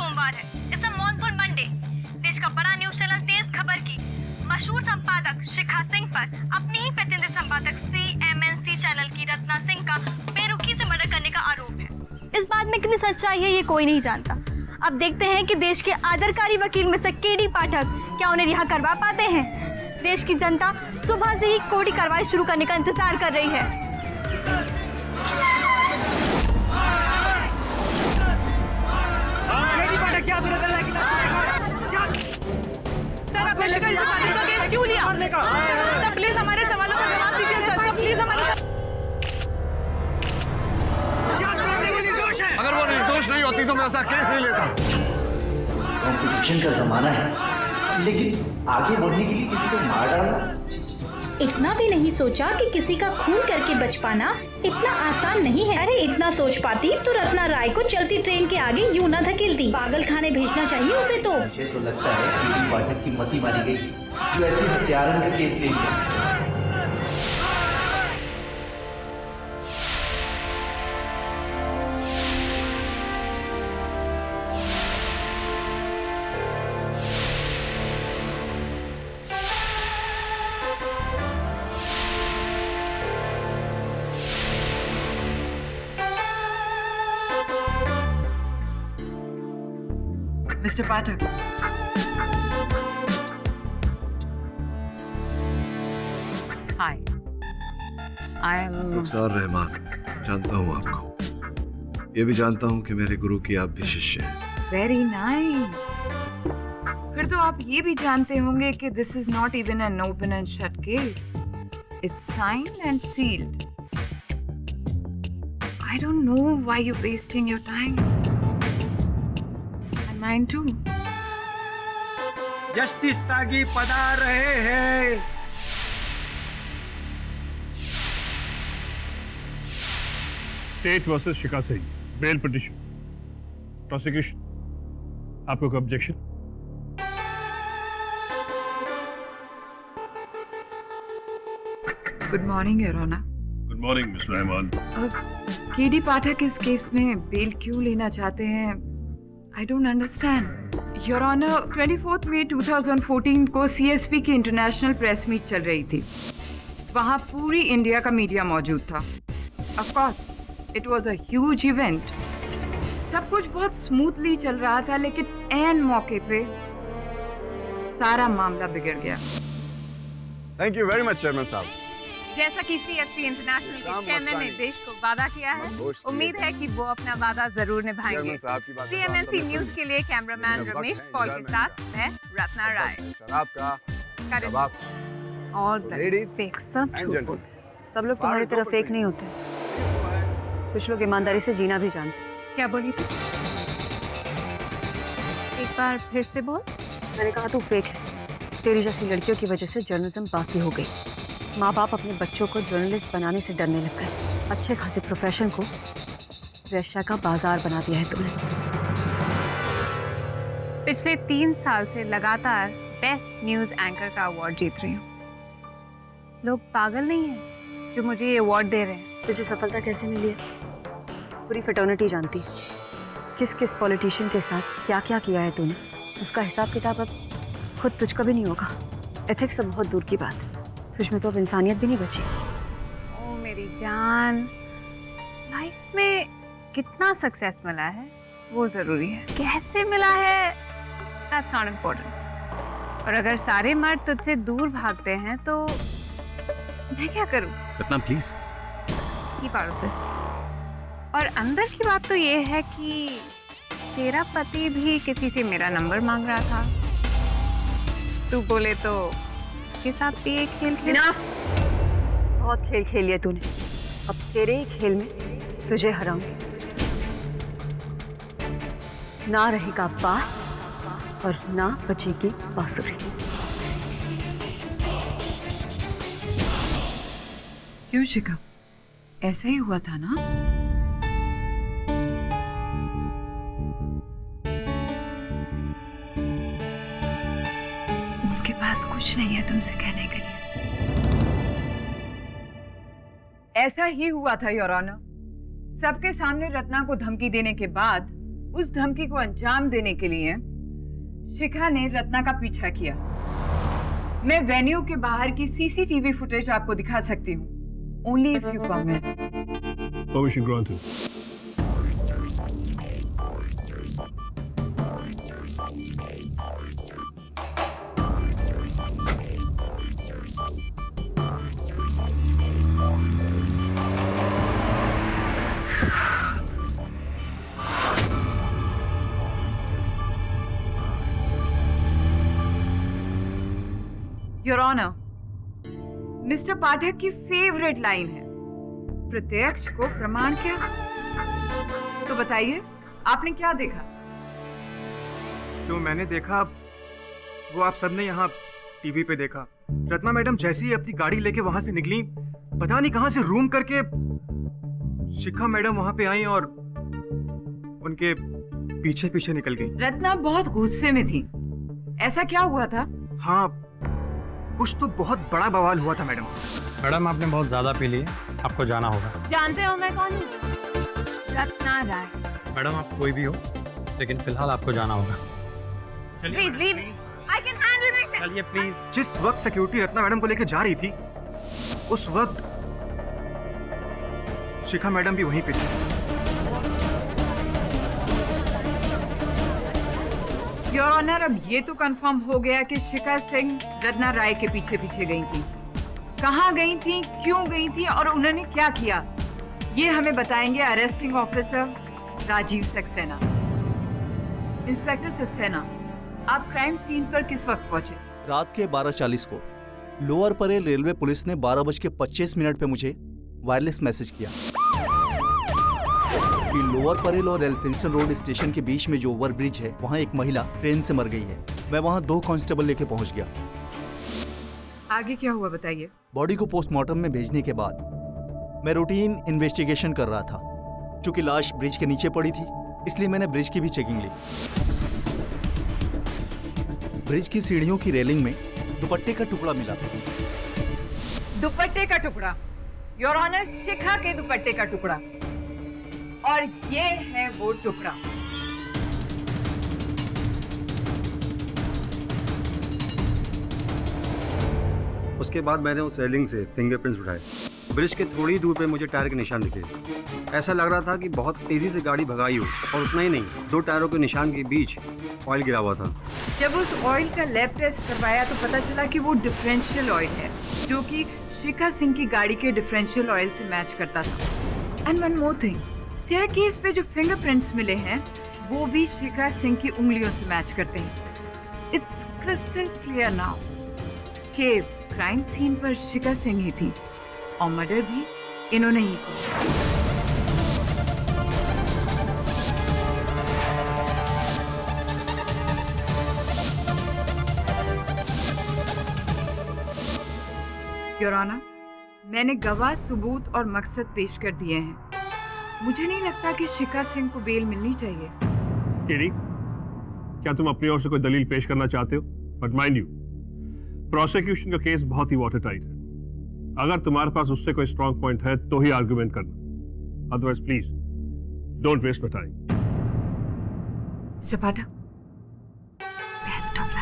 सोमवार है। It's a monsoon Monday. देश का बड़ा न्यूज चैनल तेज खबर की मशहूर संपादक शिखा सिंह पर अपनी ही प्रतिनिधि संपादक CMNC चैनल की रत्ना सिंह का बेरुखी से मर्डर करने का आरोप है। इस बात में कितनी सच्चाई है ये कोई नहीं जानता। अब देखते हैं कि देश के आदरकारी वकील मिस्टर KD पाठक क्या उन्हें रिहा करवा पाते हैं। देश की जनता सुबह से ही कोर्ट की कार्रवाई शुरू करने का इंतजार कर रही है। सर, आपने शिखा इस कातिल का केस क्यों लिया? सर प्लीज हमारे सवालों का जवाब दीजिए सर। सर प्लीज हमारे अगर वो निर्दोष नहीं होती तो मैं ऐसा केस नहीं लेता। कॉम्पिटिशन का जमाना है, लेकिन आगे बढ़ने के लिए किसी को मार डालना, इतना भी नहीं सोचा कि किसी का खून करके बच पाना इतना आसान नहीं है। अरे इतना सोच पाती तो रत्ना राय को चलती ट्रेन के आगे यूं न धकेलती। पागल खाने भेजना चाहिए उसे। तो मुझे तो लगता है KD पाठक की मति मारी गई जो ऐसे हत्यारों के केस ले लिया। Mister Pathak, hi, I am Rukhsar Rehman. जानता हूँ आपको, ये भी जानता हूँ कि मेरे गुरु की आप भी शिष्य हैं। Very nice. फिर तो आप ये भी जानते होंगे कि this is not even an open and shut case. It's signed and sealed. I don't know why you wasting your time. Mine too. Justice Tyagi पधार रहे हैं। State versus Shikha Singh, bail petition, prosecution, आपको कोई objection? Good morning your honour. Good morning miss Rehman. KD Pathak इस case में bell क्यों लेना चाहते हैं? I don't understand. Your Honor, 24 मई 2014 को CSP की इंटरनेशनल प्रेस मीट चल रही थी। वहाँ पूरी इंडिया का मीडिया मौजूद था। Of course, it was a huge event. सब कुछ बहुत स्मूथली चल रहा था, लेकिन ऐन मौके पे सारा मामला बिगड़ गया। Thank you very much chairman साहब। जैसा कि CSP इंटरनेशनल के चेयरमैन ने देश को वादा किया है, उम्मीद है कि वो अपना वादा जरूर निभाएंगे। CMNC न्यूज के लिए कैमरामैन रमेश पॉल के साथ मैं रत्ना राय। और फेक सब झूठ। सब लोग तुम्हारी तरह फेक नहीं होते। कुछ लोग ईमानदारी से जीना भी जानते। क्या बोली थी? एक बार फिर से बोल। मैंने कहा तू फेक है। तेरी जैसी लड़कियों की वजह से जर्नलिज्म बासी हो गई। माँ बाप अपने बच्चों को जर्नलिस्ट बनाने से डरने लग गए। अच्छे खासे प्रोफेशन को वेश्या का बाजार बना दिया है तुमने। पिछले 3 साल से लगातार बेस्ट न्यूज एंकर का अवार्ड जीत रही हूँ। लोग पागल नहीं हैं जो मुझे ये अवार्ड दे रहे हैं। तुझे सफलता कैसे मिली है? पूरी फ्रेटर्निटी जानती। किस किस पॉलिटिशियन के साथ क्या क्या किया है तूने, उसका हिसाब किताब अब खुद तुझको भी नहीं होगा। एथिक्स तो बहुत दूर की बात है, तुझमें तो अब इंसानियत भी नहीं बची। ओ मेरी जान, लाइफ में कितना सक्सेस मिला है वो जरूरी है, कैसे मिला है that's not important। और अगर सारे मर्द तुझसे दूर भागते हैं तो मैं क्या करूं? रत्ना प्लीज। की बात है। और अंदर की बात तो ये है कि तेरा पति भी किसी से मेरा नंबर मांग रहा था। तू बोले तो के साथ भी एक खेल खेल। बहुत खेल खेल लिया तूने। अब तेरे ही खेल में तुझे हराऊंगी। ना रहेगा बास और ना बचेगी बांसुरी। क्यों शिखा, ऐसा ही हुआ था ना? उनके पास कुछ नहीं है तुमसे कहने के लिए। ऐसा ही हुआ था योर ऑनर। सबके सामने रत्ना को धमकी देने के बाद उस धमकी को अंजाम देने के लिए शिखा ने रत्ना का पीछा किया। मैं वेन्यू के बाहर की सीसीटीवी फुटेज आपको दिखा सकती हूँ। Only if you permit. Permission granted. Your honour, mister Pathak की फेवरेट लाइन है, प्रत्यक्ष को प्रमाण क्या। तो बताइए, आपने क्या देखा? जो मैंने देखा वो आप सबने यहाँ टीवी पे देखा। रत्ना मैडम जैसे ही अपनी गाड़ी लेके वहां से निकली, पता नहीं कहां से रूम करके शिखा मैडम वहां पे आई और उनके पीछे पीछे निकल गई। रत्ना बहुत गुस्से में थी, ऐसा क्या हुआ था? हाँ, कुछ तो बहुत बड़ा बवाल हुआ था मैडम। मैडम आपने बहुत ज्यादा पी ली है, आपको जाना होगा। जानते हो मैं कौन हूँ? रत्ना राय। मैडम आप कोई भी हो, लेकिन फिलहाल आपको जाना होगा। Please leave. I can handle it. चलिए प्लीज। जिस वक्त सिक्योरिटी रत्ना मैडम को लेकर जा रही थी, उस वक्त शिखा मैडम भी वहीं पे थी। योर ऑनर, अब ये तो कंफर्म हो गया कि शिखा सिंह रत्ना राय के पीछे पीछे गई थी। कहाँ गई थी, क्यों गई थी और उन्होंने क्या किया, ये हमें बताएंगे arresting officer Rajiv Saxena. Inspector Saxena, आप क्राइम सीन पर किस वक्त पहुंचे? रात के 12:40 को लोअर परेल रेलवे पुलिस ने 12:25 पे मुझे वायरलेस मैसेज किया कि लोअर परेल और एल्फिंस्टन रोड स्टेशन के बीच में जो ओवर ब्रिज है, वहाँ एक महिला ट्रेन से मर गई है। मैं वहाँ 2 कांस्टेबल लेके पहुँच गया। आगे क्या हुआ बताइए। बॉडी को पोस्टमार्टम में भेजने के बाद मैं रूटीन इन्वेस्टिगेशन कर रहा था। चूंकि लाश ब्रिज के नीचे पड़ी थी, इसलिए मैंने ब्रिज की भी चेकिंग ली। ब्रिज की सीढ़ियों की रेलिंग में दुपट्टे का टुकड़ा मिला। दुपट्टे का टुकड़ा? योर ऑनर, शिखा के दुपट्टे का टुकड़ा, और ये है वो टुकड़ा। उसके बाद मैंने उस रेलिंग से फिंगरप्रिंट्स उठाए। ब्रिज के थोड़ी दूर पे मुझे टायर के निशान दिखे। ऐसा लग रहा था कि बहुत तेजी से गाड़ी भगाई हो, और उतना ही नहीं, 2 टायरों के निशान के बीच ऑयल गिरा हुआ था। जब उस ऑयल का लैब टेस्ट करवाया तो पता चला कि वो डिफरेंशियल ऑयल है, जो कि शिखा सिंह की गाड़ी के डिफरेंशियल ऑयल से मैच करता था। And one more thing, staircase पे जो फिंगरप्रिंट्स मिले हैं, वो भी शिखा सिंह की उंगलियों से मैच करते हैं। इट्स क्रिस्टल क्लियर नाउ कि क्राइम सीन पर शिखा सिंह ही थी, और मर्डर भी इन्होंने ही किया। योर ऑनर, मैंने गवाह, सबूत और मकसद पेश कर दिए हैं। मुझे नहीं लगता कि शिखा सिंह को बेल मिलनी चाहिए। केडी, क्या तुम अपनी ओर से कोई दलील पेश करना चाहते हो? बट माइंड यू, प्रोसिक्यूशन का केस बहुत ही वाटर टाइट है। अगर तुम्हारे पास उससे कोई स्ट्रॉन्ग पॉइंट है तो ही आर्गुमेंट करना, otherwise please don't waste my time. Mister Pathak, best of luck.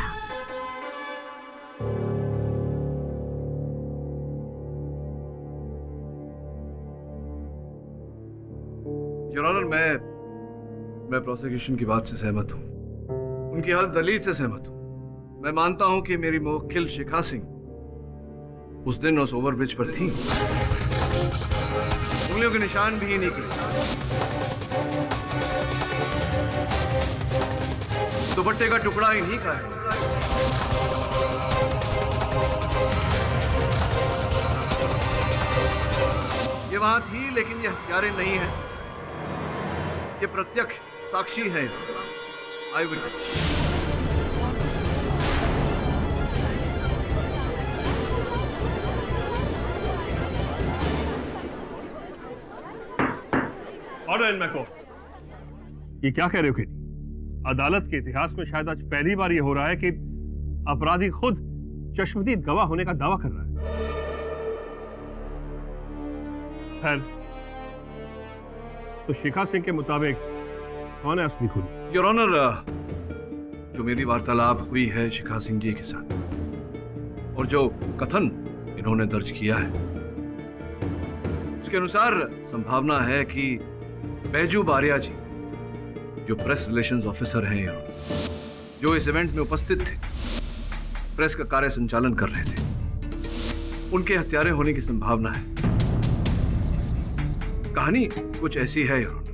Your honour, मैं प्रोसिक्यूशन की बात से सहमत हूँ, उनकी हर दलील से सहमत हूँ। मैं मानता हूँ कि मेरी मुवक्किल शिखा सिंह उस दिन उस ओवरब्रिज पर थी। उंगलियों के निशान भी निकले, दुपट्टे का टुकड़ा इन्हीं का है। ये वहां थी, लेकिन ये हत्यारे नहीं है, ये प्रत्यक्ष साक्षी है। Eye witness. ऑर्डर इन मैको। ये क्या कह रहे हो केडी? अदालत के इतिहास में शायद आज पहली बार ये हो रहा है कि अपराधी खुद चश्मदीद गवाह होने का दावा कर रहा है। खैर, तो शिखा सिंह के मुताबिक कौन है असली खूनी? योर ऑनर, जो मेरी वार्तालाप हुई है शिखा सिंह जी के साथ और जो कथन इन्होंने दर्ज किया है, उसके अनुसार संभावना है कि बैजू बारिया जी, जो प्रेस रिलेशंस ऑफिसर हैं, जो इस इवेंट में उपस्थित थे, प्रेस का कार्य संचालन कर रहे थे, उनके हत्यारे होने की संभावना है। कहानी कुछ ऐसी है योर ऑनर,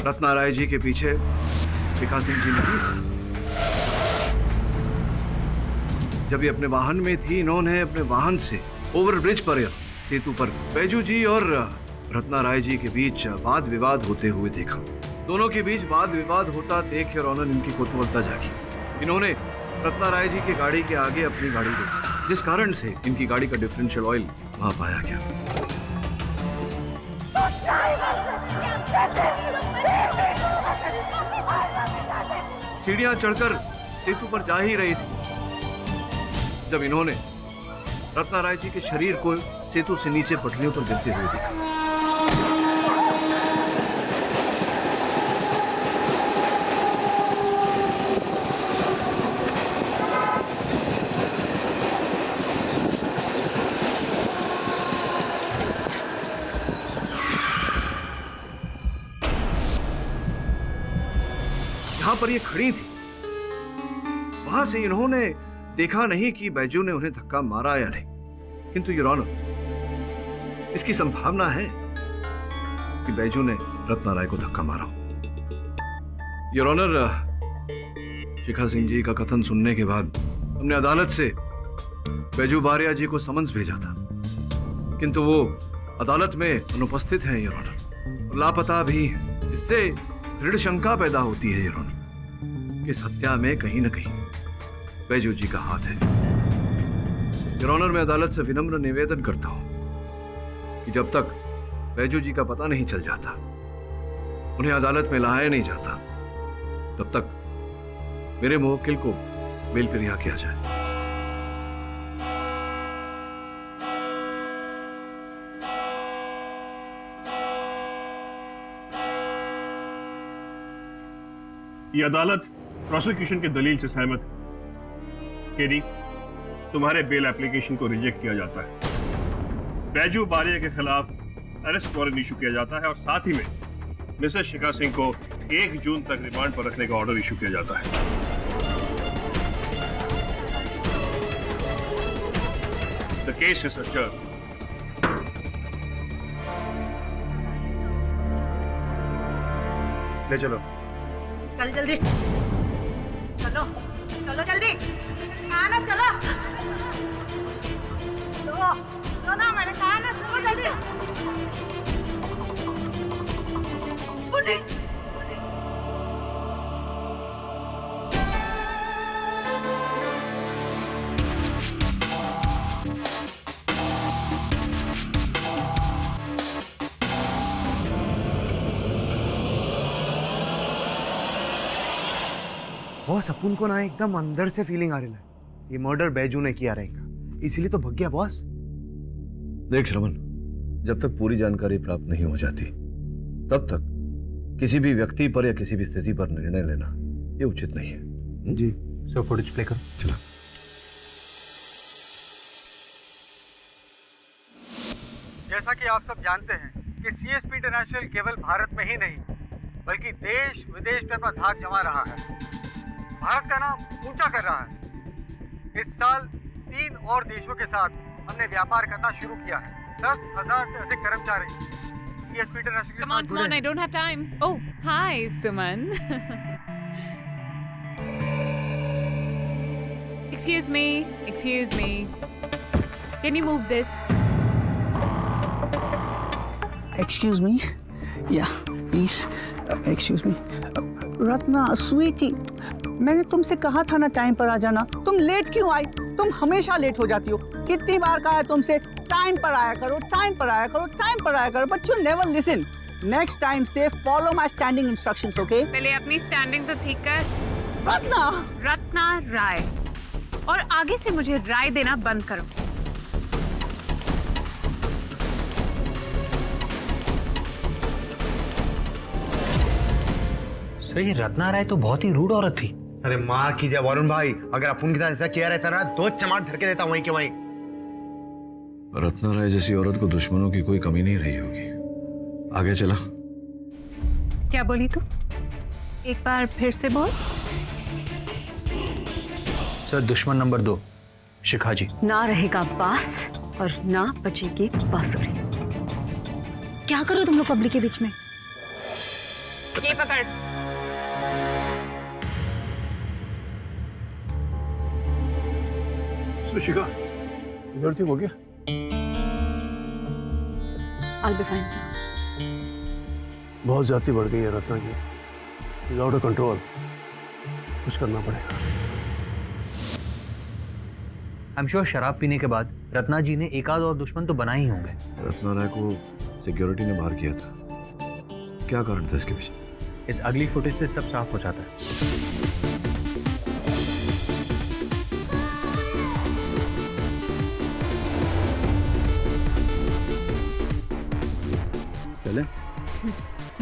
रत्ना राय जी के पीछे शिखा सिंह जी नहीं थी। जब ये अपने वाहन में थी, इन्होंने अपने वाहन से ओवरब्रिज पर या सेतु पर बैजू जी और रत्ना राय जी के बीच वाद विवाद होते हुए देखा। दोनों के बीच वाद विवाद होता देख योर ऑनर इनकी कौतूहलता जागी। इन्होंने रत्ना राय जी की गाड़ी के आगे अपनी गाड़ी रोकी, जिस कारण से इनकी गाड़ी का डिफरेंशियल ऑयल वहां पाया गया। सीढ़ियां चढ़कर सेतु पर जा ही रही थी जब इन्होंने रत्ना राय जी के शरीर को सेतु से नीचे पटरियों पर गिरते हुए देखा। जहां पर ये खड़ी थी, वहां से इन्होंने देखा नहीं कि बैजू ने उन्हें धक्का मारा या नहीं, किंतु योर ऑनर, इसकी संभावना है कि बैजू ने रत्ना राय को धक्का मारा। योर ऑनर, शिखा सिंह जी का कथन सुनने के बाद हमने अदालत से बैजू बारिया जी को समन्स भेजा था, किंतु वो अदालत में अनुपस्थित हैं योर ऑनर, और लापता भी। इससे दृढ़ शंका पैदा होती है योर ऑनर कि इस हत्या में कहीं न कहीं बैजू जी का हाथ है। योर ऑनर, मैं अदालत से विनम्र निवेदन करता हूं कि जब तक बैजू जी का पता नहीं चल जाता, उन्हें अदालत में लाया नहीं जाता, तब तक मेरे मुवक्किल को बेल पर रिहा किया जाए। ये अदालत प्रोसिक्यूशन के दलील से सहमत है। केडी, तुम्हारे बेल एप्लीकेशन को रिजेक्ट किया जाता है। बैजू बारिया के खिलाफ अरेस्ट वारंट इशू किया जाता है और साथ ही में मिसेस शिखा सिंह को 1 जून तक रिमांड पर रखने का ऑर्डर इशू किया जाता है। The case is adjourned. ले चलो। चल जल्दी, चलो चलो जल्दी, आना चलो, चलो ना, मैंने कहा ना, चलो जल्दी। बॉस, अपन को ना एकदम अंदर से फीलिंग आ रही है ये मर्डर बैजू ने किया रहेगा, इसीलिए तो भग गया बॉस। देख श्रवण, जब तक पूरी जानकारी प्राप्त नहीं हो जाती, तब तक किसी भी व्यक्ति पर या किसी भी स्थिति पर निर्णय लेना ये उचित नहीं है। जी सो फुटेज प्ले करो। चलो। जैसा कि आप सब जानते हैं कि सीएसपी इंटरनेशनल केवल भारत में ही नहीं बल्कि देश विदेश में अपना धाक जमा रहा है, भारत का नाम ऊंचा कर रहा है। इस साल 3 और देशों के साथ हमने व्यापार करना शुरू किया है। 10,000 से अधिक कर्मचारी CSP international Come on, come on, I don't have time. Oh, hi, Suman. Excuse me. Can you move this? Excuse me? Yeah, please. Excuse me. Ratna, sweetie, मैंने तुमसे कहा था ना टाइम पर आ जाना, तुम लेट क्यों आई? तुम हमेशा लेट हो जाती हो। कितनी बार कहा है तुमसे टाइम पर आया करो, टाइम पर आया करो, टाइम पर आया करो, but you never listen. Next time से follow my standing instructions, okay? पहले अपनी स्टैंडिंग तो ठीक कर। रत्ना राय, और आगे से मुझे राय देना बंद करो। सर ये रत्ना राय तो बहुत ही रूड औरत थी। अरे माँ की जय वरुण भाई, अगर अपन की तरह ऐसा किया रहता ना, 2 चमाट धर के देता वहीं के वहीं। रत्ना राय जैसी औरत को दुश्मनों की कोई कमी नहीं रही होगी। आगे चला। क्या बोली तू? एक बार फिर से बोल। सर दुश्मन नंबर 2 शिखा जी। ना रहेगा बास और ना बचेगी बांसुरी। क्या करो तुम लोग पब्लिक के बीच में? ये पकड़। शिखा गलती हो गया। I'll be fine, sir. बहुत ज्यादा बढ़ गई है रत्ना जी, विदाउट कंट्रोल। कुछ करना पड़ेगा। आई एम श्योर शराब पीने के बाद रत्ना जी ने एक आध और दुश्मन तो बना ही होंगे। रत्ना राय को सिक्योरिटी ने बाहर किया था, क्या कारण था इसके पीछे? इस अगली फुटेज से सब साफ हो जाता है।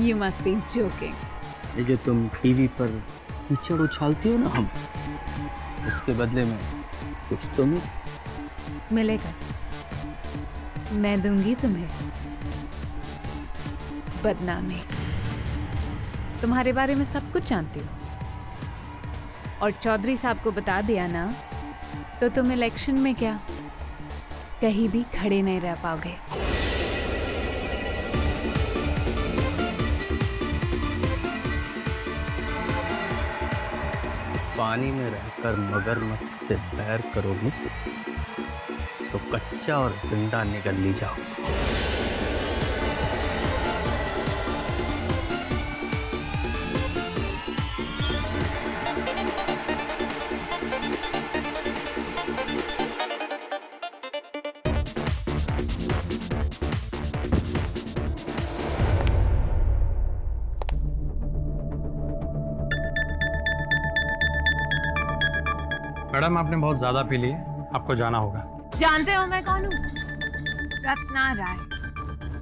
You must be joking. ये जो तुम टीवी पर कीचड़ उछालती हो ना, हम इसके बदले में कुछ तो मिलेगा। मैं दूंगी तुम्हें बदनामी। तुम्हारे बारे में सब कुछ जानती हूँ और चौधरी साहब को बता दिया ना तो तुम इलेक्शन में क्या कहीं भी खड़े नहीं रह पाओगे। पानी में रहकर मगरमच्छ से बैर करोगी तो कच्चा और जिंदा निकल ली जाओ। मैडम आपने बहुत ज्यादा पी ली है, आपको जाना होगा। जानते हो मैं कौन हूँ? रत्ना राय,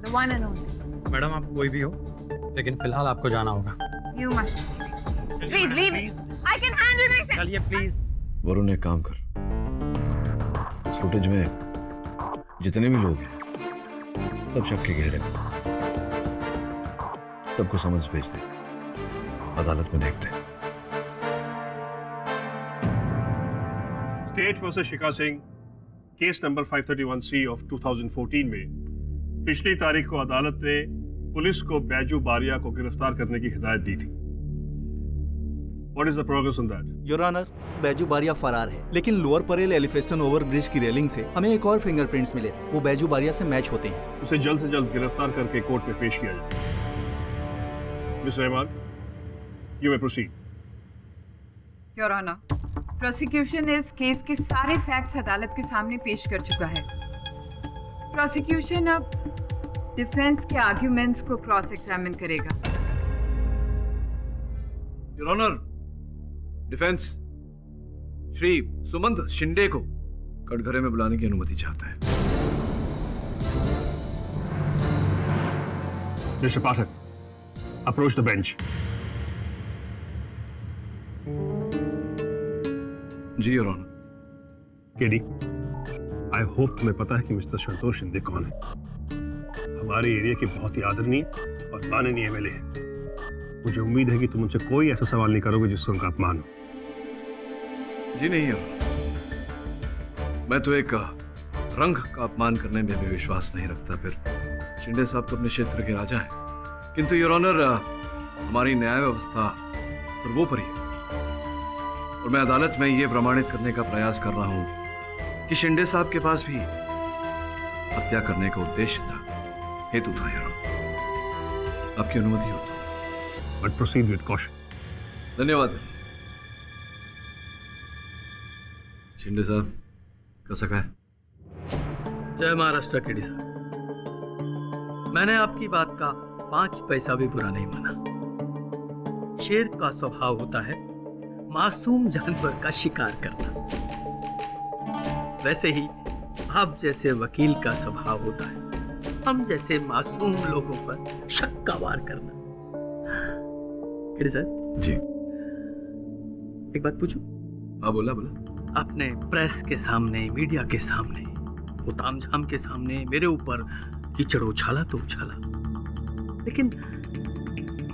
the one and only. Madam आप कोई भी हो, लेकिन फिलहाल आपको जाना होगा। You must. Please leave it. I can handle myself. चलिए प्लीज। वरुण एक काम कर, इस फुटेज में जितने भी लोग हैं सब शक के घेरे में, सबको समझ भेज दे, अदालत में देखते हैं। State versus Shikha Singh case number 531C of 2014 में पिछली तारीख को अदालत ने पुलिस को बैजू बारिया को गिरफ्तार करने की हिदायत दी थी। What is the progress on that? Your honour, Baiju Baria फरार है, लेकिन Lower Parel Elphinstone over bridge की रेलिंग से हमें एक और फिंगरप्रिंट्स मिले थे। वो बैजू बारिया से मैच होते हैं। उसे जल्द से जल्द गिरफ्तार करके कोर्ट में पेश किया जाए। Miss Rahman, you may proceed. Your honour, prosecution इस केस के सारे फैक्ट्स अदालत के सामने पेश कर चुका है। प्रोसिक्यूशन अब डिफेंस के आर्ग्यूमेंट्स को क्रॉस एग्जामिन करेगा। Your honour, defence Shri Sumant Shinde को कटघरे में बुलाने की अनुमति चाहता है। Mister Pathak, approach the bench. जी your honour. KD, I hope तुम्हें पता है कि मिस्टर संतोष शिंदे कौन है। हमारे एरिया के बहुत ही आदरणीय और माननीय एमएलए हैं। मुझे उम्मीद है कि तुम उनसे कोई ऐसा सवाल नहीं करोगे जिससे उनका अपमान हो। जी नहीं योर ऑनर, मैं तो एक रंग का अपमान करने में भी विश्वास नहीं रखता। फिर शिंदे साहब तो अपने क्षेत्र के राजा हैं, किंतु योर ऑनर हमारी न्याय व्यवस्था सर्वोपरि है और मैं अदालत में ये प्रमाणित करने का प्रयास कर रहा हूं कि शिंदे साहब के पास भी हत्या करने का उद्देश्य था, हेतु था। योर ऑनर, आपकी अनुमति हो तो। But proceed with caution. धन्यवाद। शिंदे साहब कैसा है? जय महाराष्ट्र केडी साहब, मैंने आपकी बात का 5 पैसा भी बुरा नहीं माना। शेर का स्वभाव होता है मासूम जानवर का शिकार करना, वैसे ही आप जैसे वकील का स्वभाव होता है हम जैसे मासूम लोगों पर शक का वार करना। केडी साहब, जी। एक बात पूछूं? हाँ बोला बोला। आपने प्रेस के सामने, मीडिया के सामने, वो तामझाम के सामने मेरे ऊपर कीचड़ उछाला तो उछाला, लेकिन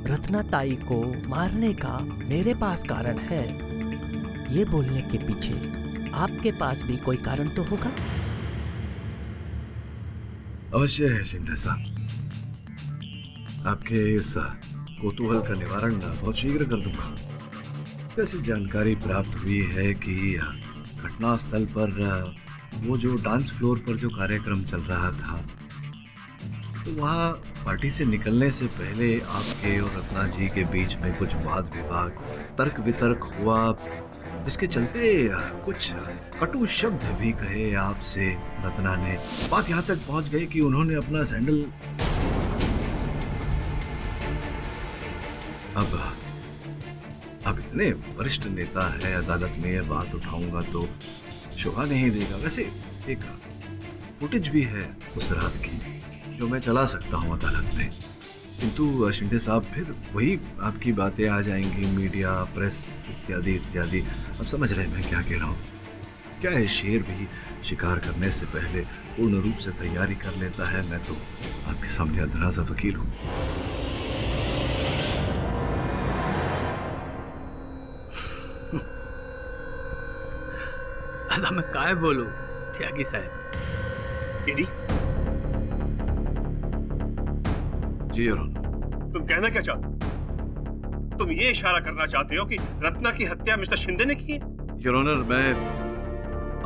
रत्ना ताई को मारने का मेरे पास कारण है, ये बोलने के पीछे आपके पास भी कोई कारण तो होगा? अवश्य है शिंदे साहब, आपके इस कौतूहल का निवारण बहुत शीघ्र कर दूंगा। ऐसी जानकारी प्राप्त हुई है कि घटना स्थल पर वो जो डांस फ्लोर पर जो कार्यक्रम चल रहा था, तो वहाँ पार्टी से निकलने से पहले आपके और रत्ना जी के बीच में कुछ वाद विवाद, तर्क वितर्क हुआ, जिसके चलते कुछ कटु शब्द भी कहे आपसे रत्ना ने। बात यहाँ तक पहुँच गई कि उन्होंने अपना सैंडल अब इतने वरिष्ठ नेता है, अदालत में यह बात उठाऊंगा तो शोभा नहीं देगा। वैसे एक फुटेज भी है उस रात की जो मैं चला सकता हूं अदालत में, किंतु शिंदे साहब फिर वही आपकी बातें आ जाएंगी, मीडिया, प्रेस इत्यादि इत्यादि। अब समझ रहे हैं मैं क्या कह रहा हूँ? क्या है, शेर भी शिकार करने से पहले पूर्ण रूप से तैयारी कर लेता है। मैं तो आपके सामने अधना सा वकील हूँ। अदा मैं काय बोलूं त्यागी साहब? जी तुम कहना क्या चाहते हो? तुम ये इशारा करना चाहते हो कि रत्ना की हत्या मिस्टर शिंदे ने की है? योर ऑनर, मैं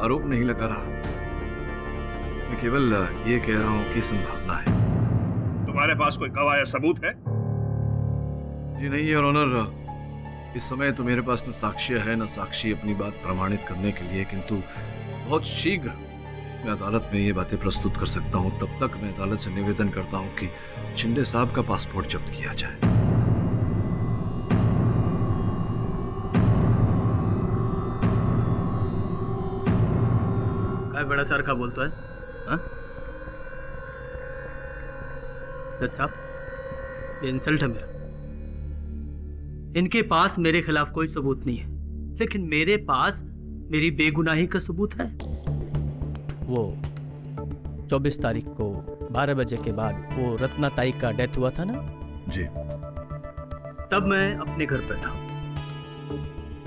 आरोप नहीं लगा रहा, मैं केवल ये कह रहा हूँ कि संभावना है। तुम्हारे पास कोई गवाह या सबूत है? जी नहीं योर ऑनर, इस समय तो मेरे पास न साक्ष्य है न साक्षी अपनी बात प्रमाणित करने के लिए, किंतु बहुत शीघ्र मैं अदालत में ये बातें प्रस्तुत कर सकता हूँ। तब तक मैं अदालत से निवेदन करता हूँ कि शिंदे साहब का पासपोर्ट जब्त किया जाए। काय बड़ा सर का बोलता है? हाँ? जज साहब, ये इंसल्ट है मेरा। इनके पास मेरे खिलाफ कोई सबूत नहीं है, लेकिन मेरे पास मेरी बेगुनाही का सबूत है। वो 24 तारीख को 12 बजे के बाद वो रत्ना ताई का डेथ हुआ था ना? जी। तब मैं अपने घर पर था,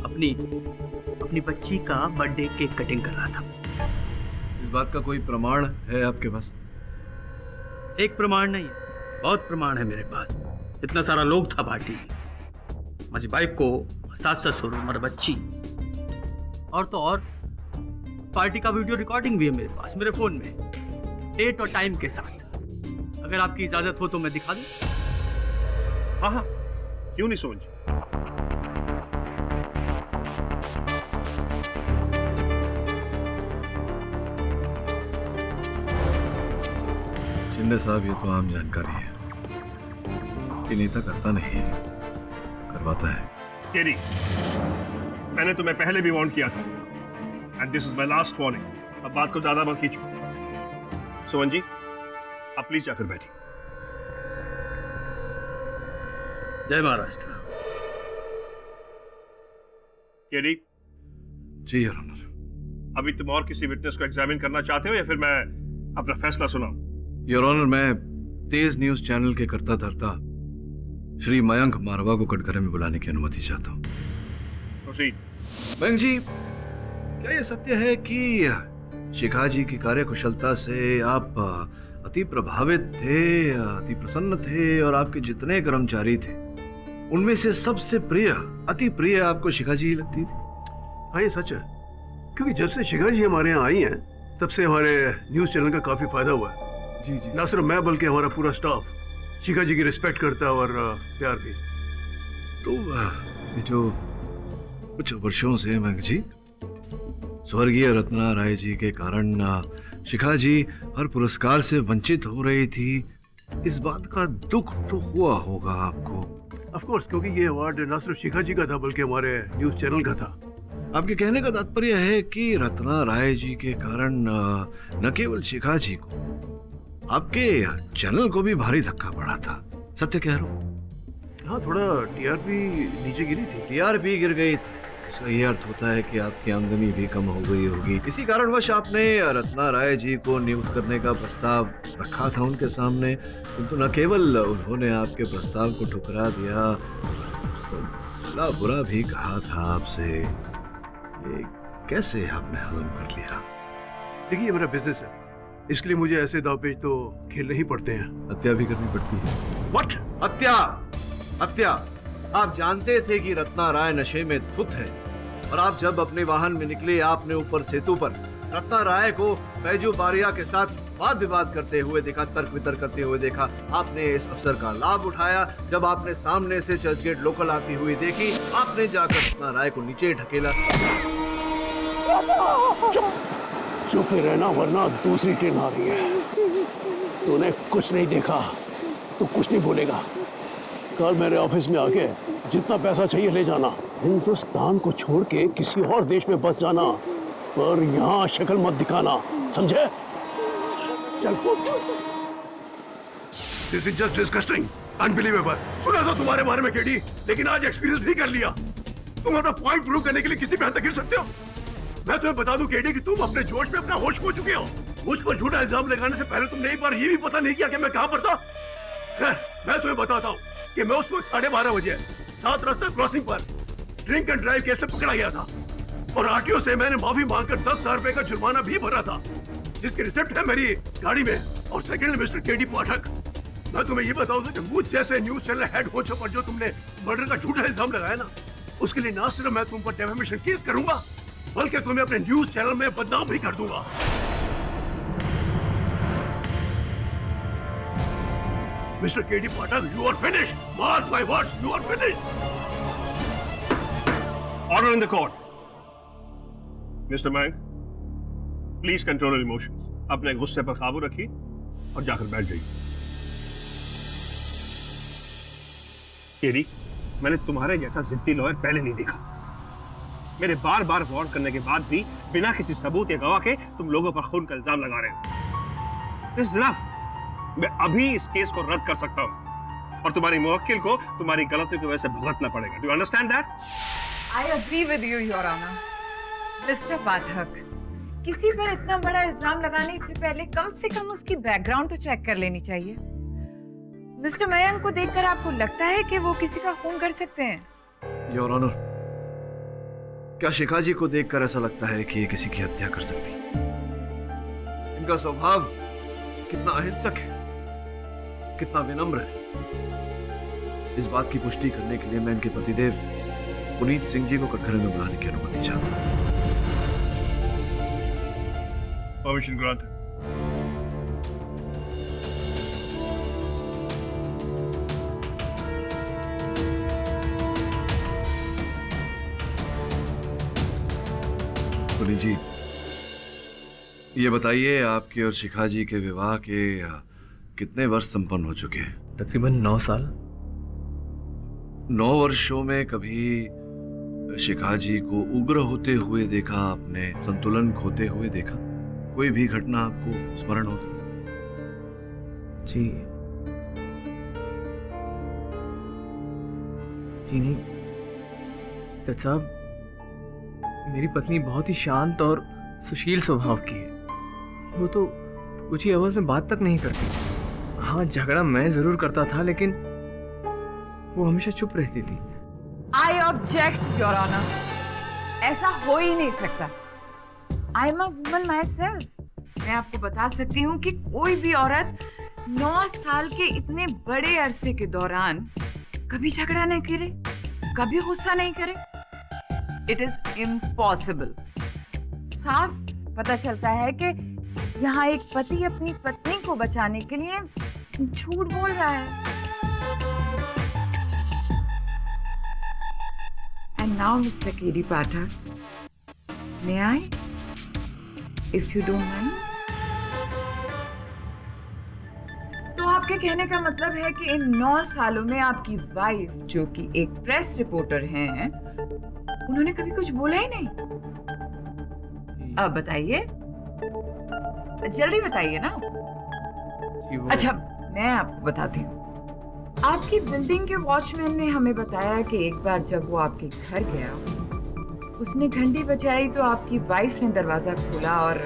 अपनी बच्ची का बर्थडे केक कटिंग कर रहा था। इस बात का कोई प्रमाण है आपके पास? एक प्रमाण नहीं है, बहुत प्रमाण है मेरे पास। इतना सारा लोग था पार्टी में, माझी बायको, सास ससुर, हमारी बच्ची, और तो और पार्टी का वीडियो रिकॉर्डिंग भी है मेरे पास, मेरे फोन में, डेट और टाइम के साथ। अगर आपकी इजाजत हो तो मैं दिखा दूं? हाँ हाँ, क्यों नहीं सोच। शिंदे साहब, ये तो आम जानकारी है कि नेता करता नहीं है, करवाता है। केरी, मैंने तुम्हें पहले भी वार्न किया था, and this is my last warning. अब बात को ज्यादा मत खींचो। सोहन जी, आप प्लीज जाकर बैठिए। जय महाराष्ट्र। केरी। जी योर ऑनर। अभी तुम और किसी विटनेस को एग्जामिन करना चाहते हो या फिर मैं अपना फैसला सुनाऊं? योर ऑनर, मैं तेज न्यूज चैनल के कर्ता धर्ता श्री मयंक मारवा को कटघरे में बुलाने की अनुमति चाहता हूँ। मयंक जी, क्या यह सत्य है कि शिखा जी की कार्यकुशलता से आप अति प्रभावित थे, अति प्रसन्न थे, और आपके जितने कर्मचारी थे उनमें से सबसे प्रिय, अति प्रिय आपको शिखा जी लगती थी? हाँ, ये सच है, क्योंकि जब से शिखा जी हमारे यहाँ आई हैं तब से हमारे न्यूज चैनल का काफी फायदा हुआ है। जी जी। ना सिर्फ मैं बल्कि हमारा पूरा स्टाफ शिखा जी की रिस्पेक्ट करता है और प्यार भी। तो ये जो कुछ वर्षों से मयंक जी, स्वर्गीय रत्ना राय जी के कारण शिखा जी हर पुरस्कार से वंचित हो रही थी, इस बात का दुख तो हुआ होगा आपको? ऑफ कोर्स, क्योंकि ये अवार्ड न सिर्फ शिखा जी का था बल्कि हमारे न्यूज चैनल का था। आपके कहने का तात्पर्य है कि रत्ना राय जी के कारण न केवल शिखा जी को, आपके चैनल को भी भारी धक्का पड़ा था। सत्य कह रहा हूं? हाँ, थोड़ा टीआरपी नीचे गिरी थी। टीआरपी गिर गई थी, इसका ये अर्थ होता है कि आपकी आमदनी भी कम हो गई होगी। इसी कारणवश आपने रत्ना राय जी को नियुक्त करने का प्रस्ताव रखा था उनके सामने, किंतु न केवल उन्होंने आपके प्रस्ताव को ठुकरा दिया, भला बुरा भी कहा था आपसे। ये कैसे आपने हजम कर लिया? देखिए, मेरा बिजनेस है, इसलिए मुझे ऐसे दावपेच तो खेलने ही पड़ते हैं। हत्या भी करनी पड़ती है। व्हाट? हत्या? हत्या? आप जानते थे कि रत्ना राय नशे में धुत है, और आप जब अपने वाहन में निकले, आपने ऊपर सेतु पर रत्ना राय को बैजू बारिया के साथ वाद विवाद करते हुए देखा, तर्क वितर्क करते हुए देखा। आपने इस अवसर का लाभ उठाया। जब आपने सामने से चर्चगेट लोकल आती हुई देखी, आपने जाकर रत्ना राय को नीचे ढकेला। चुप ही रहना, वरना दूसरी ट्रेन आ रही है। तूने कुछ नहीं देखा तो कुछ नहीं बोलेगा। कल मेरे ऑफिस में आके जितना पैसा चाहिए ले जाना। हिंदुस्तान को छोड़ के किसी और देश में बस जाना, पर यहाँ शक्ल मत दिखाना, समझे? चल कूद। This is just disgusting, unbelievable। सुना था तुम्हारे बारे में केडी, लेकिन आज एक्सपीरियंस भी कर लिया। तुम अपना पॉइंट प्रूव करने के लिए किसी पे हद तक गिर सकते हो। मैं तुम्हें बता दूं केडी कि तुम अपने जोश में अपना होश खो चुके हो। मुझ पर झूठा इल्जाम लगाने से पहले तुमने एक बार ये भी पता नहीं किया कि मैं कहां पर था। खैर, मैं तुम्हें बताता हूँ कि मैं उस वक्त 12:30 बजे 7 रास्ता क्रॉसिंग पर ड्रिंक एंड ड्राइव केस से पकड़ा गया था, और आरटीओ से मैंने माफी मांगकर 10,000 रुपए का जुर्माना भी भरा था, जिसकी रिसिप्ट है मेरी गाड़ी में। और सेकंड, मिस्टर केडी पाठक, मैं तुम्हें ये बताऊंगा कि मुझ जैसे न्यूज चैनल हेड होस्ट पर जो तुमने मर्डर का झूठा इल्जाम लगाया ना, उसके लिए ना सिर्फ मैं तुम पर डेफेमेशन केस करूंगा, बल्कि तुम्हें अपने न्यूज चैनल में बदनाम भी कर दूंगा। Mr. K.D. Patel, you are finished. Mark my words, you are finished. Order in the court. Mr. Mayank, please control your emotions. अपने गुस्से पर काबू रखिए और जाकर बैठ जाइए। केडी, मैंने तुम्हारे जैसा जिद्दी लॉयर पहले नहीं देखा। मेरे बार बार वार्न करने के बाद भी बिना किसी सबूत या गवाह के तुम लोगों पर खून का इल्जाम लगा रहे हो। This is enough. मैं अभी इस केस को रद्द कर सकता हूं और तुम्हारी मुवक्किल को तुम्हारी गलती की वजह से भुगतना पड़ेगा। Do you understand that? I agree with you, Your Honor. Mr. पाठक, किसी पर इतना बड़ा इल्जाम लगाने से पहले कम से कम उसकी बैकग्राउंड तो चेक कर लेनी चाहिए। मिस्टर मयंक को देखकर आपको लगता है कि वो किसी का खून कर सकते हैं? योर ऑनर, क्या शिखा जी को देखकर ऐसा लगता है कि ये किसी की हत्या कर सकती? इनका स्वभाव कितना अहिंसक है, कितना विनम्र है। इस बात की पुष्टि करने के लिए मैं इनके पतिदेव पुनीत सिंह जी को कटघरे में बुलाने की अनुमति चाहता हूं। Permission granted. पुनीत जी, ये बताइए, आपके और शिखा जी के विवाह के कितने वर्ष संपन्न हो चुके हैं? तकरीबन 9 साल। 9 वर्षों में कभी शिखा जी को उग्र होते हुए देखा आपने, संतुलन खोते हुए देखा? कोई भी घटना आपको स्मरण हो? जी नहीं डॉक्टर साहब, मेरी पत्नी बहुत ही शांत और सुशील स्वभाव की है। वो तो ऊंची आवाज में बात तक नहीं करती। हाँ, झगड़ा मैं जरूर करता था, लेकिन वो हमेशा चुप रहती थी। I object, Your Honor. ऐसा हो ही नहीं सकता। I am a woman myself. मैं आपको बता सकती हूँ कि कोई भी औरत 9 साल के इतने बड़े अरसे के दौरान कभी झगड़ा नहीं करे, कभी गुस्सा नहीं करे। It is impossible. साफ पता चलता है कि यहाँ एक पति अपनी पत्नी को बचाने के लिए झूठ बोल रहा है। And now, Mr. K.D. Pathak, may I, if you don't mind? तो आपके कहने का मतलब है कि इन 9 सालों में आपकी वाइफ, जो कि एक प्रेस रिपोर्टर हैं, उन्होंने कभी कुछ बोला ही नहीं? अब बताइए, जल्दी बताइए ना। अच्छा, मैं आपको बताती हूँ। आपकी बिल्डिंग के वॉचमैन ने हमें बताया कि एक बार जब वो आपके घर गया, उसने घंटी बजाई तो आपकी वाइफ ने दरवाजा खोला और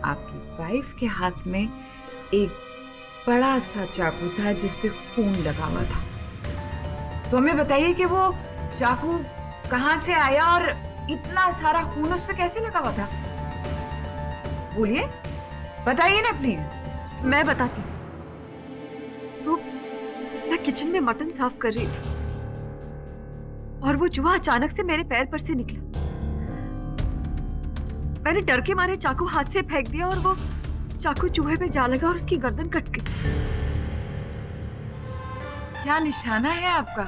आपकी वाइफ के हाथ में एक बड़ा सा चाकू था जिस पे खून लगा हुआ था। तो हमें बताइए कि वो चाकू कहाँ से आया और इतना सारा खून उस पे कैसे लगा हुआ था? बोलिए, बताइए ना प्लीज। मैं बताती हूँ। तो मैं किचन में मटन साफ कर रही थी और वो चूहा अचानक से मेरे पैर पर से निकला। मैंने डर के मारे चाकू हाथ से फेंक दिया और वो चाकू चूहे पे जा लगा और उसकी गर्दन कट गई। क्या निशाना है आपका?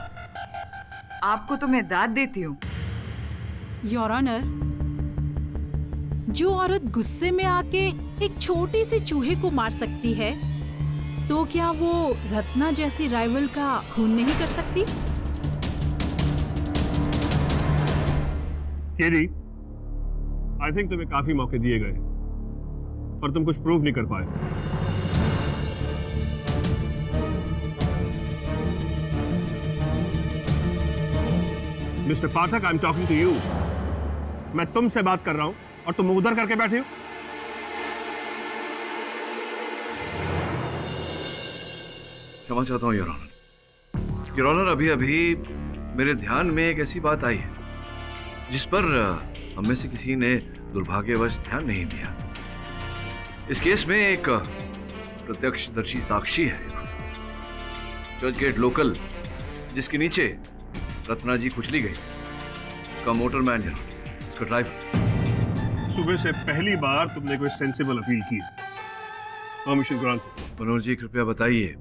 आपको तो मैं दाद देती हूँ। योर ऑनर, जो औरत गुस्से में आके एक छोटी सी चूहे को मार सकती है, तो क्या वो रत्ना जैसी राइवल का खून नहीं कर सकती? केडी, आई थिंक तुम्हें काफी मौके दिए गए और तुम कुछ प्रूव नहीं कर पाए। Mister Pathak, I am talking to you. मैं तुमसे बात कर रहा हूं और तुम उधर करके बैठे हो। क्षमा चाहता हूं योर ऑनर। योर ऑनर, अभी अभी मेरे ध्यान में एक ऐसी बात आई है जिस पर हम में से किसी ने दुर्भाग्यवश ध्यान नहीं दिया। इस केस में एक प्रत्यक्षदर्शी साक्षी है, चर्च गेट लोकल, जिसके नीचे रत्ना जी कुचली गई, का मोटरमैन है, उसका ड्राइवर। सुबह से पहली बार तुमने कोई सेंसिबल अपील की। Permission grant. मनोहर जी, कृपया बताइए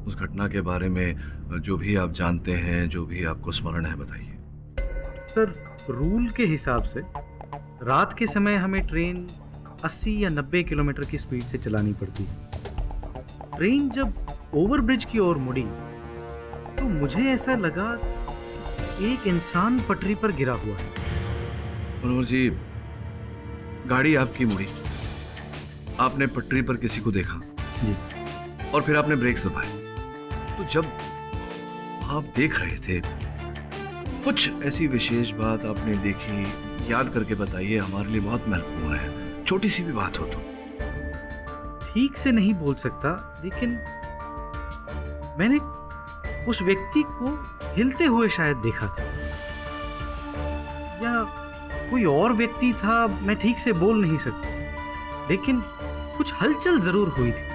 उस घटना के बारे में, जो भी आप जानते हैं, जो भी आपको स्मरण है, बताइए। सर, रूल के हिसाब से रात के समय हमें ट्रेन 80 या 90 किलोमीटर की स्पीड से चलानी पड़ती है। ट्रेन जब ओवरब्रिज की ओर मुड़ी तो मुझे ऐसा लगा एक इंसान पटरी पर गिरा हुआ है। मनोहर जी, गाड़ी आपकी मुड़ी, आपने पटरी पर किसी को देखा जी, और फिर आपने ब्रेक दबाए। तो जब आप देख रहे थे, कुछ ऐसी विशेष बात आपने देखी, याद करके बताइए, हमारे लिए बहुत महत्वपूर्ण है, छोटी सी भी बात हो तो। ठीक से नहीं बोल सकता, लेकिन मैंने उस व्यक्ति को हिलते हुए शायद देखा था, या कोई और व्यक्ति था, मैं ठीक से बोल नहीं सकता, लेकिन कुछ हलचल जरूर हुई थी।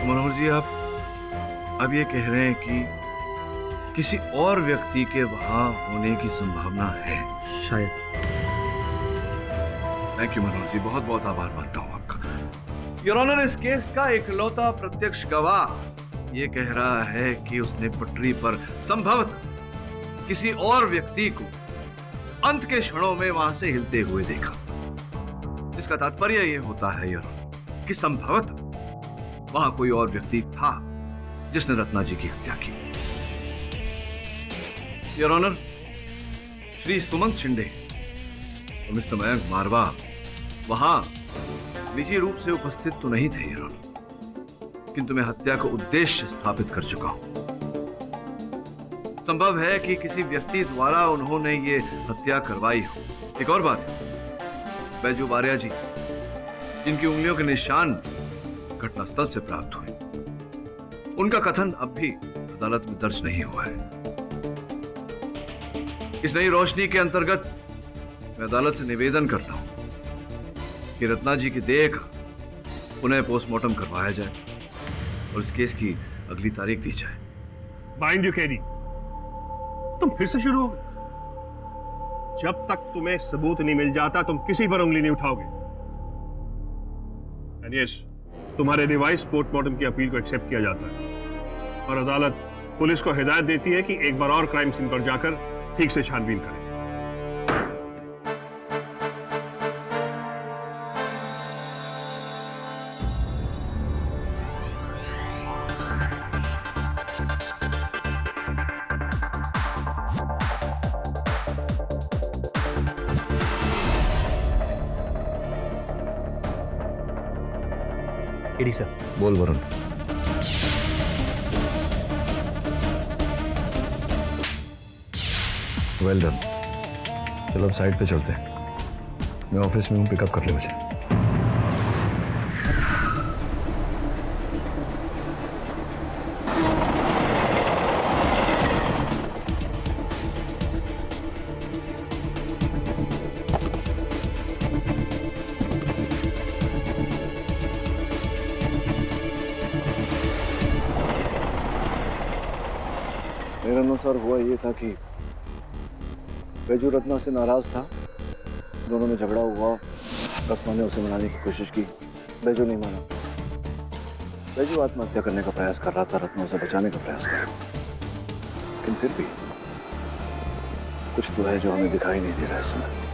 मनोहर जी, आप ये कह रहे हैं कि किसी और व्यक्ति के वहां होने की संभावना है? शायद। थैंक यू मनोहर जी, बहुत बहुत आभार मानता हूं आपका। योर ऑनर, इस केस का इकलौता प्रत्यक्ष गवाह ये कह रहा है कि उसने पटरी पर संभवतः किसी और व्यक्ति को अंत के क्षणों में वहां से हिलते हुए देखा। इसका तात्पर्य यह होता है योर ऑनर कि संभवतः वहां कोई और व्यक्ति था जिसने रत्ना जी की हत्या की। योर ऑनर, श्री सुमंत शिंदे और मिस्टर मयंक मारवा वहां निजी रूप से उपस्थित तो नहीं थे योर ऑनर, किंतु मैं हत्या को उद्देश्य स्थापित कर चुका हूं। संभव है कि किसी व्यक्ति द्वारा उन्होंने ये हत्या करवाई हो। एक और बात, बैजू बारिया जी, जिनकी उंगलियों के निशान घटनास्थल से प्राप्त हुए, उनका कथन अब भी अदालत में दर्ज नहीं हुआ है। इस नई रोशनी के अंतर्गत मैं अदालत से निवेदन करता हूं कि रत्ना जी की देह का पुनः पोस्टमार्टम करवाया जाए और इस केस की अगली तारीख दी जाए। माइंड यू केडी, तुम फिर से शुरू हो गए। जब तक तुम्हें सबूत नहीं मिल जाता तुम किसी पर उंगली नहीं उठाओगे। एंड यस, तुम्हारे रिवाइज पोस्टमार्टम की अपील को एक्सेप्ट किया जाता है और अदालत पुलिस को हिदायत देती है कि एक बार और क्राइम सीन पर जाकर ठीक से छानबीन करें। KD sir. बोल वरुण। Well done. चलो अब साइड पे चलते हैं। मैं ऑफिस में हूँ, पिकअप कर ले मुझे। मेरे अनुसार हुआ ये था कि बैजू रत्ना से नाराज था, दोनों में झगड़ा हुआ। रत्ना ने उसे मनाने की कोशिश की, बैजू नहीं माना। बैजू आत्महत्या करने का प्रयास कर रहा था, रत्ना उसे बचाने का प्रयास कर रहा था। लेकिन फिर भी कुछ तो है जो हमें दिखाई नहीं दे रहा है इस समय।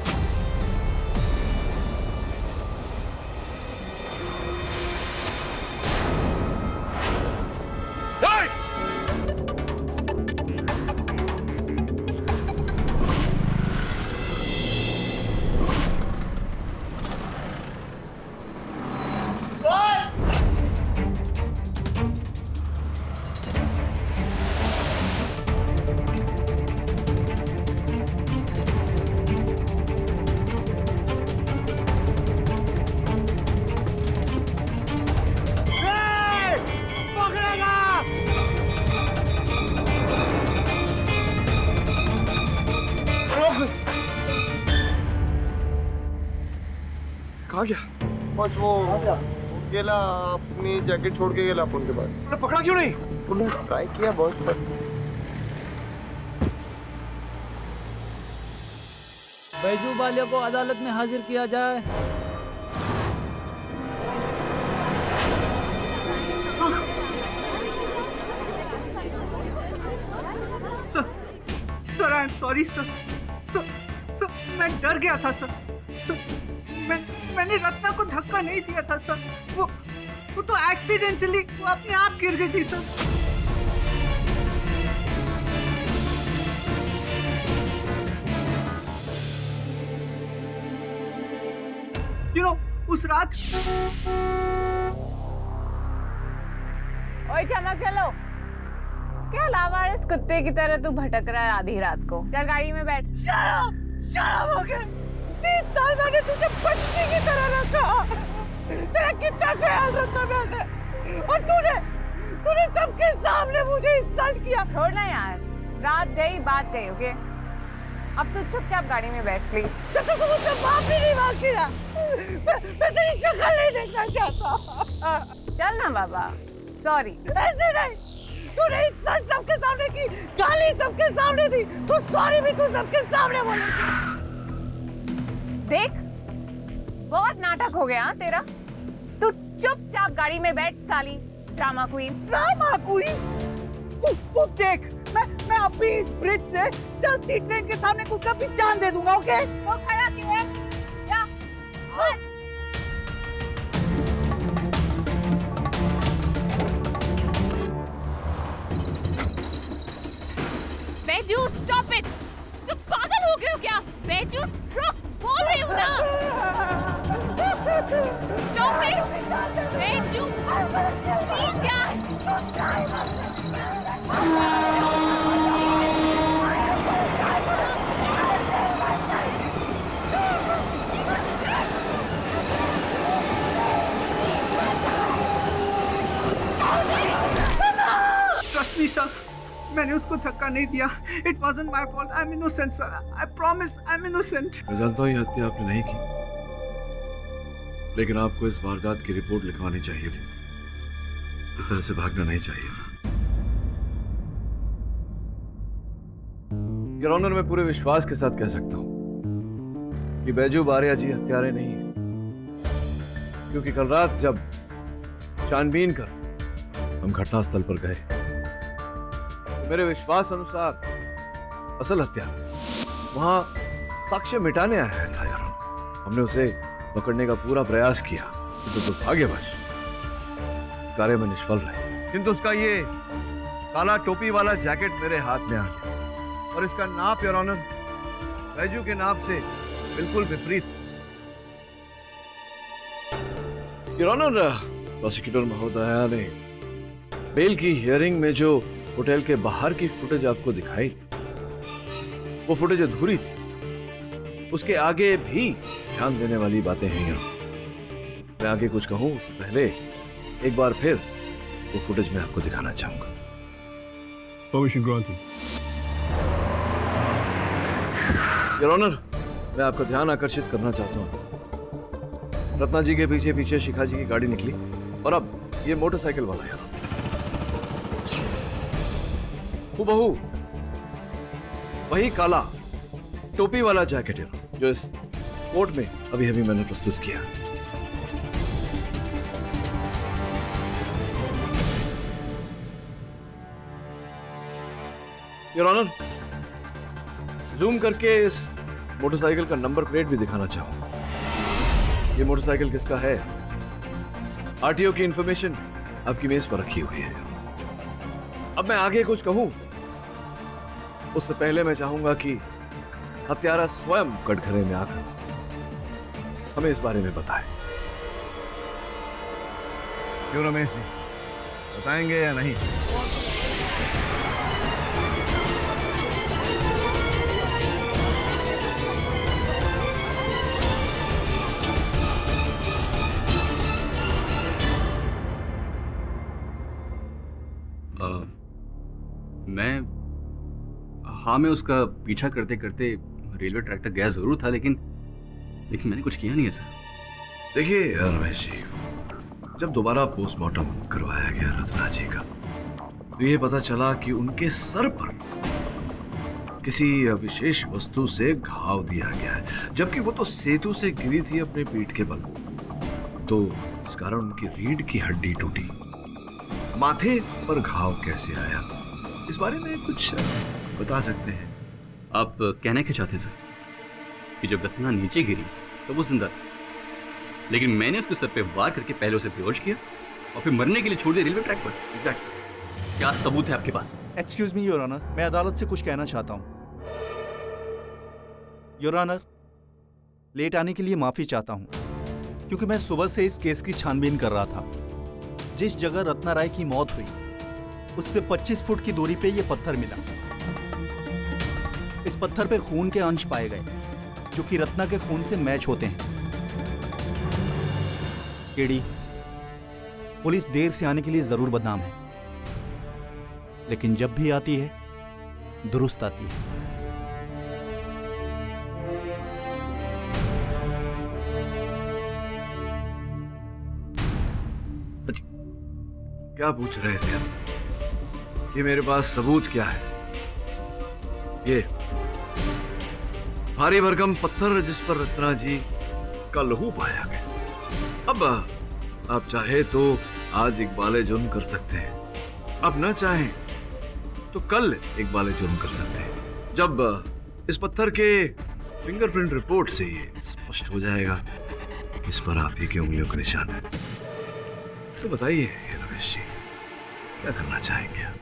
कहाँ गया? बस वो गेला, अपनी जैकेट छोड़ के गेला अपन के बाद। पकड़ा क्यों नहीं? उन्होंने ट्राई किया बहुत, पर बैजू वाले को अदालत में हाजिर किया जाए। Sir I am sorry sir. मैं डर गया था सर। मैंने रत्ना को धक्का नहीं दिया था सर। वो तो एक्सीडेंटली वो अपने आप गिर गई थी सर। उस रात ओए चमक चलो, क्या लावारिस कुत्ते की तरह तू भटक रहा है आधी रात को? चल गाड़ी में बैठ। शराब हो गया। 3 साल मैंने तुझे बच्ची की तरह रखा, तेरा कितना ख्याल रखा मैंने, और तूने सबके सामने मुझे इंसल्ट किया। छोड़ना यार, रात गई बात गई। ओके अब तू चुपचाप गाड़ी में बैठ प्लीज। जब तक तू मुझसे माफी नहीं मांगती ना, मैं तेरी शक्ल नहीं देखना चाहता। चल ना बाबा, सॉरी। ऐसे नहीं, तूने इंसल्ट सबके सामने की, गाली सबके सामने दी, तो सॉरी भी तू सबके सामने बोलेगी। देख बहुत नाटक हो गया तेरा। तू चुपचाप गाड़ी में बैठ साली ड्रामा क्वीन। Drama queen? तू देख, मैं अभी इस ब्रिज से चलती ट्रेन के सामने कुछ भी जान दे दूंगा। ओके? तो खड़ा क्यों है? जा मत। Baiju stop it. तू पागल हो गए हो क्या? बैजू रुक, बोल रही हूँ ना। स्टॉप इट बैजू प्लीज यार। ट्रस्ट मी सर, मैंने उसको धक्का नहीं दिया। It wasn't my fault. I am innocent sir. I promise I am innocent. मैं जानता हूँ ये हत्या आपने नहीं की, लेकिन आपको इस वारदात की रिपोर्ट लिखवानी चाहिए थी। इस तरह से भागना नहीं चाहिए था। योर ऑनर, मैं पूरे विश्वास के साथ कह सकता हूं कि बैजू बारिया जी हत्यारे नहीं है, क्योंकि कल रात जब छानबीन कर हम घटनास्थल पर गए तो मेरे विश्वास अनुसार असल हत्या वहां साक्ष्य मिटाने आया था। यार हमने उसे पकड़ने का पूरा प्रयास किया, किंतु दुर्भाग्यवश कार्य में निष्फल रहे। किंतु उसका ये काला टोपी वाला जैकेट मेरे हाथ में आ गया, और इसका नाप योर ऑनर बैजू के नाप से बिल्कुल विपरीत। योर ऑनर, प्रोसिक्यूटर महोदया ने बेल की हियरिंग में जो होटल के बाहर की फुटेज आपको दिखाई, वो फुटेज अधूरी थी। उसके आगे भी ध्यान देने वाली बातें हैं यहाँ। मैं आगे कुछ कहूँ उससे पहले एक बार फिर वो फुटेज मैं आपको दिखाना चाहूंगा। Permission granted. योर ऑनर, मैं आपका ध्यान आकर्षित करना चाहता हूँ। रत्ना जी के पीछे पीछे शिखा जी की गाड़ी निकली और अब ये मोटरसाइकिल वाला है। हूबहू वही काला टोपी वाला जैकेट है जो इस कोर्ट में अभी अभी मैंने प्रस्तुत किया। योर ऑनर, जूम करके इस मोटरसाइकिल का नंबर प्लेट भी दिखाना चाहूं। ये मोटरसाइकिल किसका है? आरटीओ की इंफॉर्मेशन आपकी मेज पर रखी हुई है। अब मैं आगे कुछ कहूं उससे पहले मैं चाहूंगा कि हत्यारा स्वयं कटघरे में आकर हमें इस बारे में बताए। क्यों रमेश जी, बताएंगे या नहीं? मैं उसका पीछा करते करते रेलवे ट्रैक तक गया जरूर था, लेकिन मैंने कुछ किया नहीं है सर। देखिए रमेश जी, जब दोबारा पोस्टमार्टम करवाया गया रत्ना जी का, तो ये पता चला कि उनके सर पर किसी विशेष वस्तु से घाव दिया गया है, जबकि वो तो सेतु से गिरी थी अपने पीठ के बल। तो इस कारण उनकी रीढ़ की हड्डी टूटी। माथे पर घाव कैसे आया, इस बारे में कुछ बता सकते हैं? आप कहना क्या चाहते हैं सर कि जब रत्ना नीचे गिरी तो वो जिंदा थी, लेकिन मैंने उसके सर पे वार करके पहले उसे बेहोश किया और फिर मरने के लिए छोड़ दिया रेलवे ट्रैक पर? एग्जैक्टली। क्या सबूत है आपके पास? एक्सक्यूज मी योर ऑनर, मैं अदालत से कुछ कहना चाहता हूँ। योर ऑनर, लेट आने के लिए माफी चाहता हूँ, क्योंकि मैं सुबह से इस केस की छानबीन कर रहा था। जिस जगह रत्ना राय की मौत हुई उससे 25 फुट की दूरी पे ये पत्थर मिला। इस पत्थर पे खून के अंश पाए गए जो कि रत्ना के खून से मैच होते हैं। केडी, पुलिस देर से आने के लिए जरूर बदनाम है, लेकिन जब भी आती है दुरुस्त आती है। क्या पूछ रहे थे? ये मेरे पास सबूत क्या है? ये भारी भरकम पत्थर जिस पर रत्ना जी का लहू पाया गया। अब आप चाहे तो आज इकबाले जुर्म कर सकते हैं, अब ना चाहें तो कल इकबाले जुर्म कर सकते हैं। जब इस पत्थर के फिंगरप्रिंट रिपोर्ट से ये स्पष्ट हो जाएगा इस पर आप ही की उंगलियों का निशान है। तो बताइए रमेश जी, क्या करना चाहेंगे आप?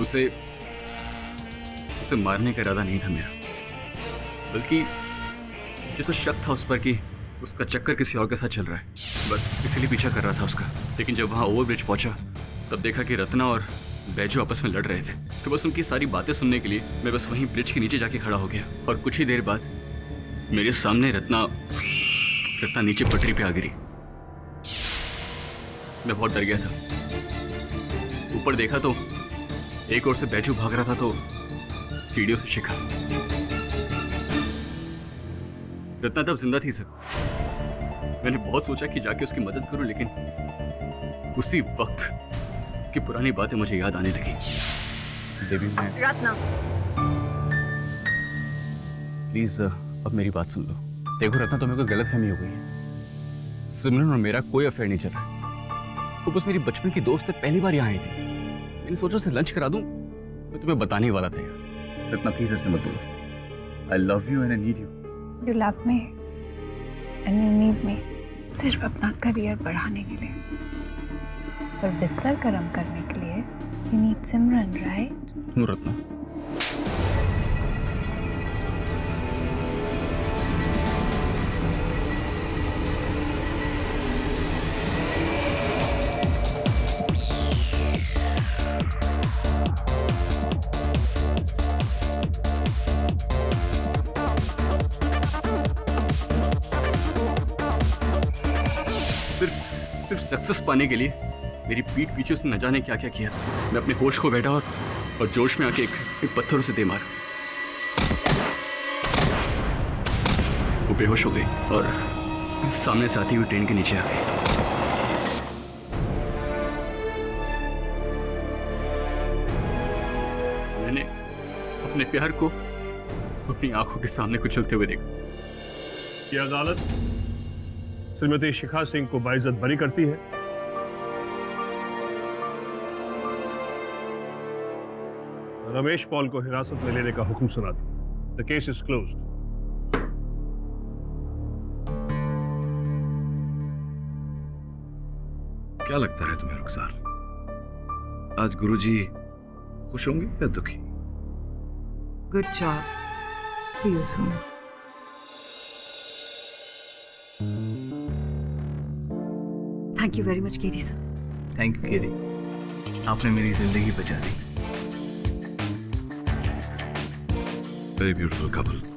उसे मारने का इरादा नहीं था मेरा, बल्कि जिसको शक था उस पर कि उसका चक्कर किसी और के साथ चल रहा है, बस इसीलिए पीछा कर रहा था उसका। लेकिन जब वहाँ ओवरब्रिज पहुंचा तब देखा कि रत्ना और बैजू आपस में लड़ रहे थे, तो बस उनकी सारी बातें सुनने के लिए मैं बस वहीं ब्रिज के नीचे जाके खड़ा हो गया। और कुछ ही देर बाद मेरे सामने रत्ना नीचे पटरी पे आ गिरी। मैं बहुत डर गया था। ऊपर देखा तो एक ओर से बैजू भाग रहा था, तो सीढ़ियों से शिखा। रत्ना तब जिंदा थी सर। मैंने बहुत सोचा कि जाके उसकी मदद करूं, लेकिन उसी वक्त की पुरानी बातें मुझे याद आने लगी। देवी, मैं रत्ना, प्लीज अब मेरी बात सुन लो। देखो रत्ना, तुम्हें कोई गलतफहमी हो गई है। सिमरन और मेरा कोई अफेयर नहीं चल रहा है। वो बस मेरी बचपन की दोस्त है, पहली बार यहाँ आई थी। मैंने सोचा उसे लंच करा दूं, मैं तुम्हें बताने ही वाला था यार। रत्ना प्लीज ऐसे मत बोलो। I love you and I need you. You love me and you need me सिर्फ अपना करियर बढ़ाने के लिए, पर बिस्तर गर्म करने के लिए you need Simran, right? No Ratna, छुपाने के लिए मेरी पीठ पीछे उसने न जाने क्या क्या किया। मैं अपने होश को बैठा और जोश में आके एक पत्थर उसे दे मारा। वो बेहोश हो गई और सामने से आती हुई ट्रेन के नीचे आ गई। मैंने अपने प्यार को अपनी आंखों के सामने कुचलते हुए देखा। ये अदालत श्रीमती शिखा सिंह को बाइज्जत बरी करती है। रमेश पॉल को हिरासत में लेने का हुक्म सुनाती। The case is closed. क्या लगता है तुम्हें रुखसार, आज गुरुजी खुश होंगे या दुखी? Good job, see you soon. Thank you very much Kerry sir. Thank you Kerry, आपने मेरी जिंदगी बचा दी। Very beautiful couple.